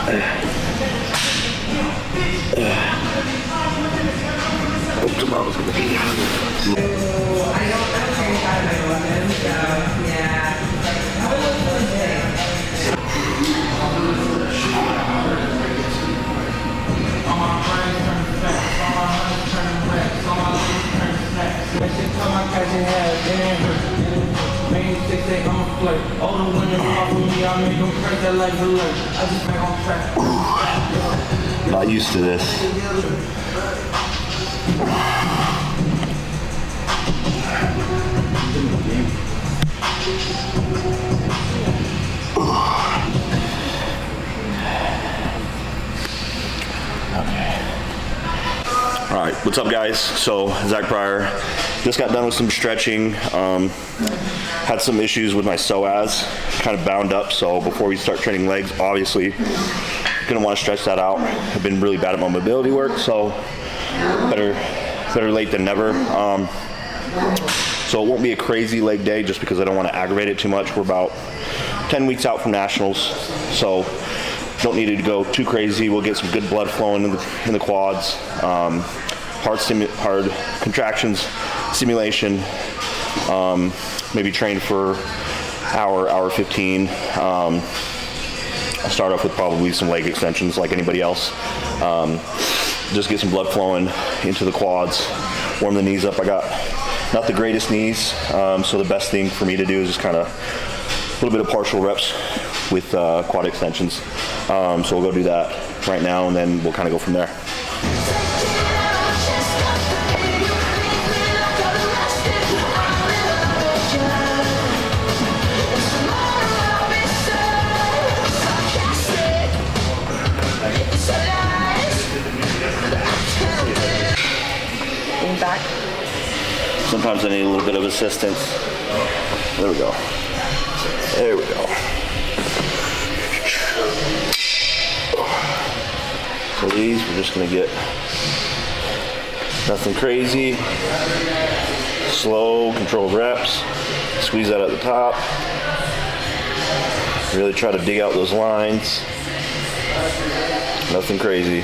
Hope tomorrow's gonna be not used to this. All right, what's up guys? So Zack just got done with some stretching. Had some issues with my psoas, kind of bound up. So before we start training legs, obviously gonna want to stretch that out. I've been really bad at my mobility work, so better late than never. So it won't be a crazy leg day just because I don't want to aggravate it too much. We're about 10 weeks out from nationals, so don't need it to go too crazy. We'll get some good blood flowing in the quads, hard contractions, stimulation, maybe train for hour 15. I'll start off with probably some leg extensions like anybody else. Just get some blood flowing into the quads, warm the knees up. I got not the greatest knees, so the best thing for me to do is just kind of a little bit of partial reps with quad extensions. So we'll go do that right now, and then we'll kind of go from there. Back. Sometimes I need a little bit of assistance. There we go. There we go. So these, we're just gonna get nothing crazy. Slow, controlled reps. Squeeze that at the top. Really try to dig out those lines. Nothing crazy.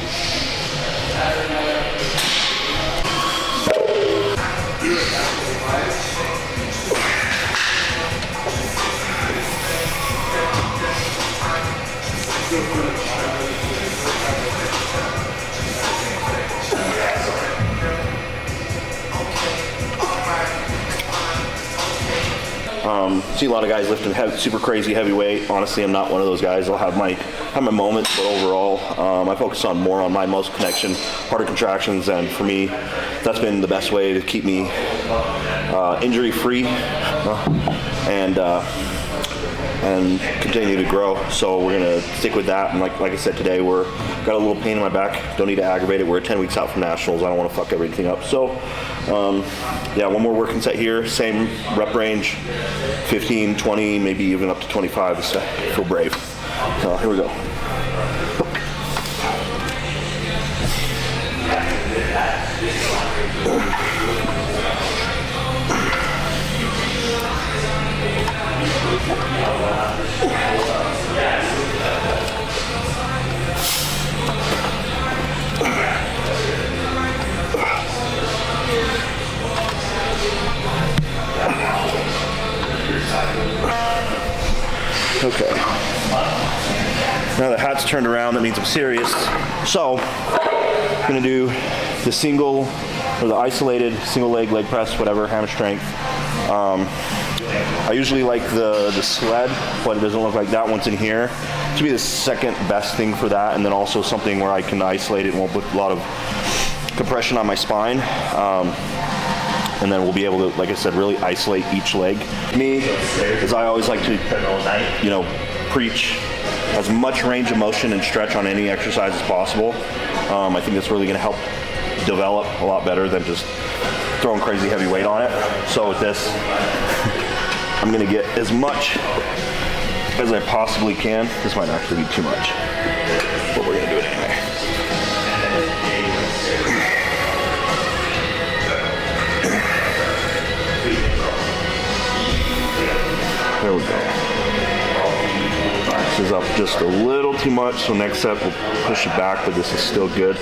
See a lot of guys lifting super crazy heavy weight. Honestly, I'm not one of those guys. I'll have my moments, but overall, I focus more on my muscle connection, harder contractions, and for me, that's been the best way to keep me injury-free and continue to grow. So we're gonna stick with that. And like I said today, got a little pain in my back. Don't need to aggravate it. We're 10 weeks out from nationals. I don't want to fuck everything up. So yeah, one more working set here. Same rep range, 15, 20, maybe even up to 25. Just feel brave. So here we go. Okay. Now the hat's turned around, that means I'm serious. So, I'm gonna do the single, or the isolated single leg press, whatever, hamstring. I usually like the sled, but it doesn't look like that one's in here. This would be the second best thing for that, and then also something where I can isolate it and won't put a lot of compression on my spine. And then we'll be able to, like I said, really isolate each leg. Me, as I always like to, preach as much range of motion and stretch on any exercise as possible. I think that's really gonna help develop a lot better than just throwing crazy heavy weight on it. So with this, I'm gonna get as much as I possibly can. This might actually be too much, but we're gonna do it anyway. There we go. This is up just a little too much, so next set we'll push it back, but this is still good.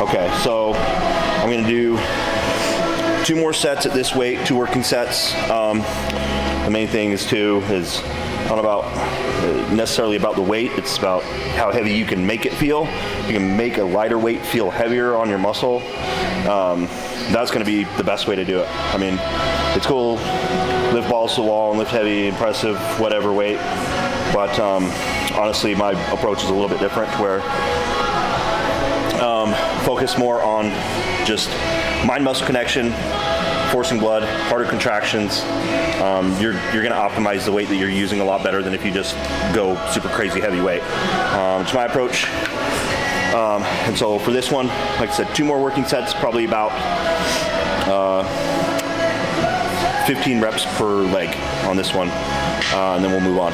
Okay, so I'm gonna do 2 more sets at this weight, 2 working sets. The main thing is not about necessarily about the weight, it's about how heavy you can make it feel. You can make a lighter weight feel heavier on your muscle. That's gonna be the best way to do it. I mean, it's cool, lift balls to the wall and lift heavy, impressive, whatever weight. But honestly, my approach is a little bit different, where focus more on just mind-muscle connection, forcing blood, harder contractions. You're going to optimize the weight that you're using a lot better than if you just go super crazy heavy weight. It's my approach. And so for this one, like I said, 2 more working sets, probably about 15 reps per leg on this one, and then we'll move on.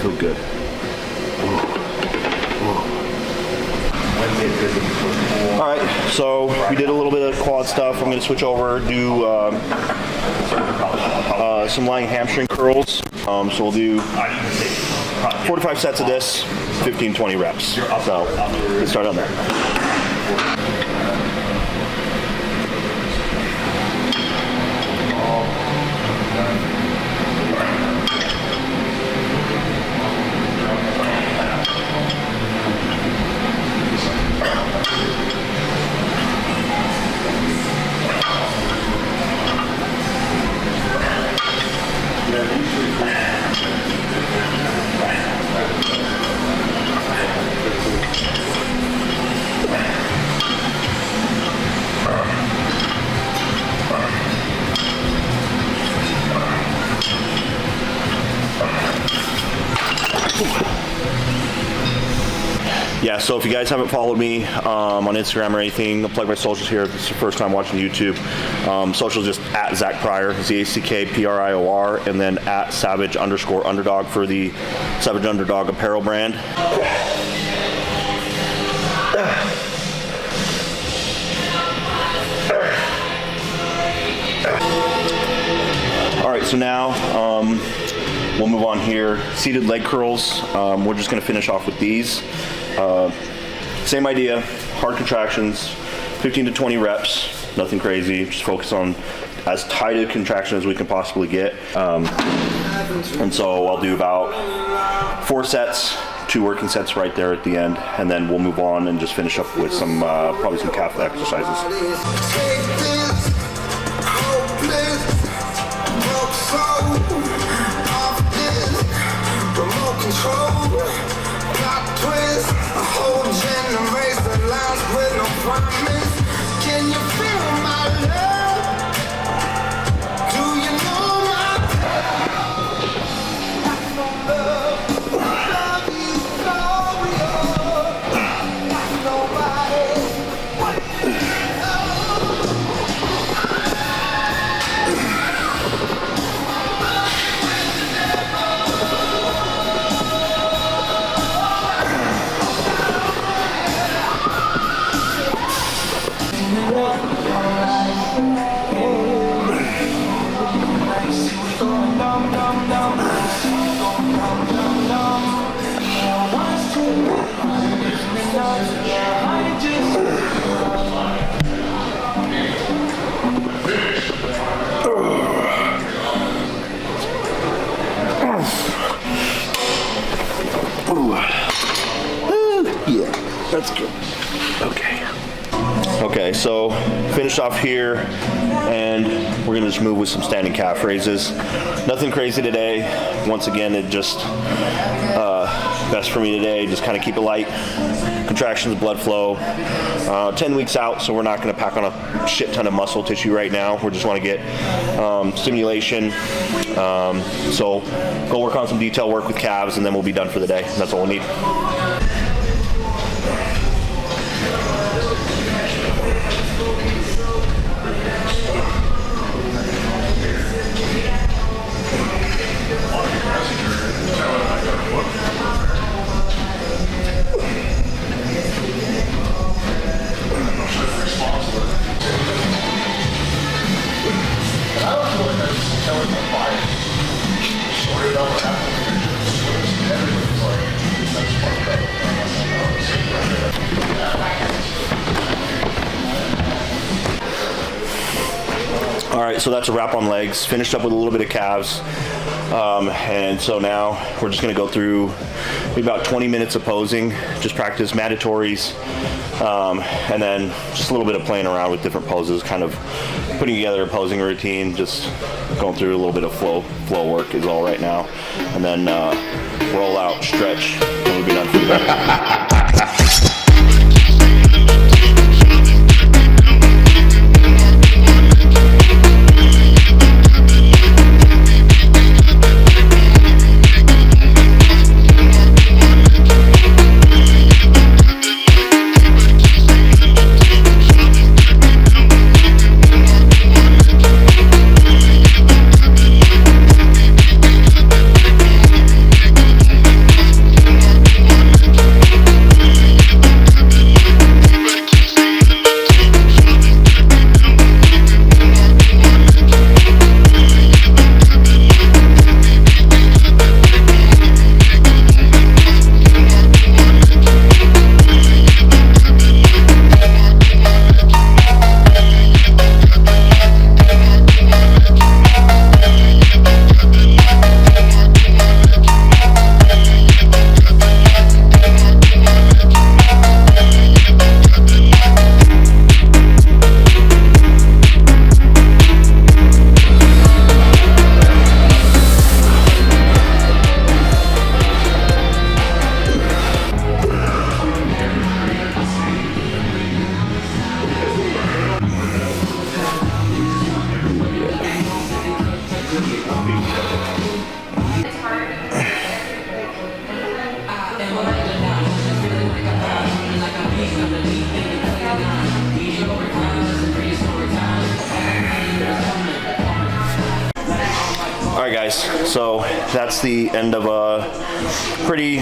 Feel good. All right, so we did a little bit of quad stuff. I'm going to switch over, do some lying hamstring curls. So we'll do 4 to 5 sets of this, 15-20 reps. So let's start on that. Yeah, so if you guys haven't followed me on Instagram or anything, I'll plug my socials here. If this is your first time watching YouTube, social just at Zack Prior, ZACKPRIOR, and then at Savage_Underdog for the Savage Underdog apparel brand. All right, so now we'll move on here. Seated leg curls. We're just going to finish off with these. Same idea, hard contractions, 15 to 20 reps, nothing crazy, just focus on as tight a contraction as we can possibly get. And so I'll do about 4 sets, 2 working sets right there at the end, and then we'll move on and just finish up with some, probably some calf exercises. Can you feel my love? Do you know my love you so nobody. Yeah, that's good. Okay, so finish off here, and we're gonna just move with some standing calf raises. Nothing crazy today. Once again, it just best for me today. Just kind of keep it light. Contractions, blood flow. 10 weeks out, so we're not going to pack on a shit ton of muscle tissue right now. We just want to get stimulation. So go work on some detail work with calves, and then we'll be done for the day. That's all we need. All right, so that's a wrap on legs. Finished up with a little bit of calves. And so now we're just gonna go through maybe about 20 minutes of posing, just practice mandatories, and then just a little bit of playing around with different poses, kind of putting together a posing routine, just going through a little bit of flow work is all right now. And then roll out, stretch, and we'll be done for the day. All right, guys, so that's the end of a pretty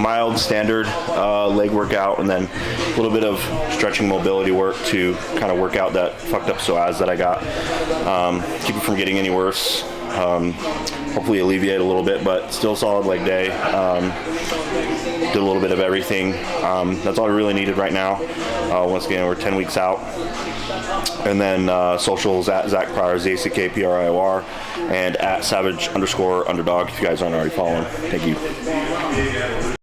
mild standard leg workout, and then a little bit of stretching mobility work to kind of work out that fucked up psoas that I got. Keep it from getting any worse. Hopefully alleviate a little bit, but still solid leg day. Did a little bit of everything. That's all I really needed right now. Once again, we're 10 weeks out. And then socials at Zack Prior, ZACKPRIOR, and at Savage_Underdog if you guys aren't already following. Thank you.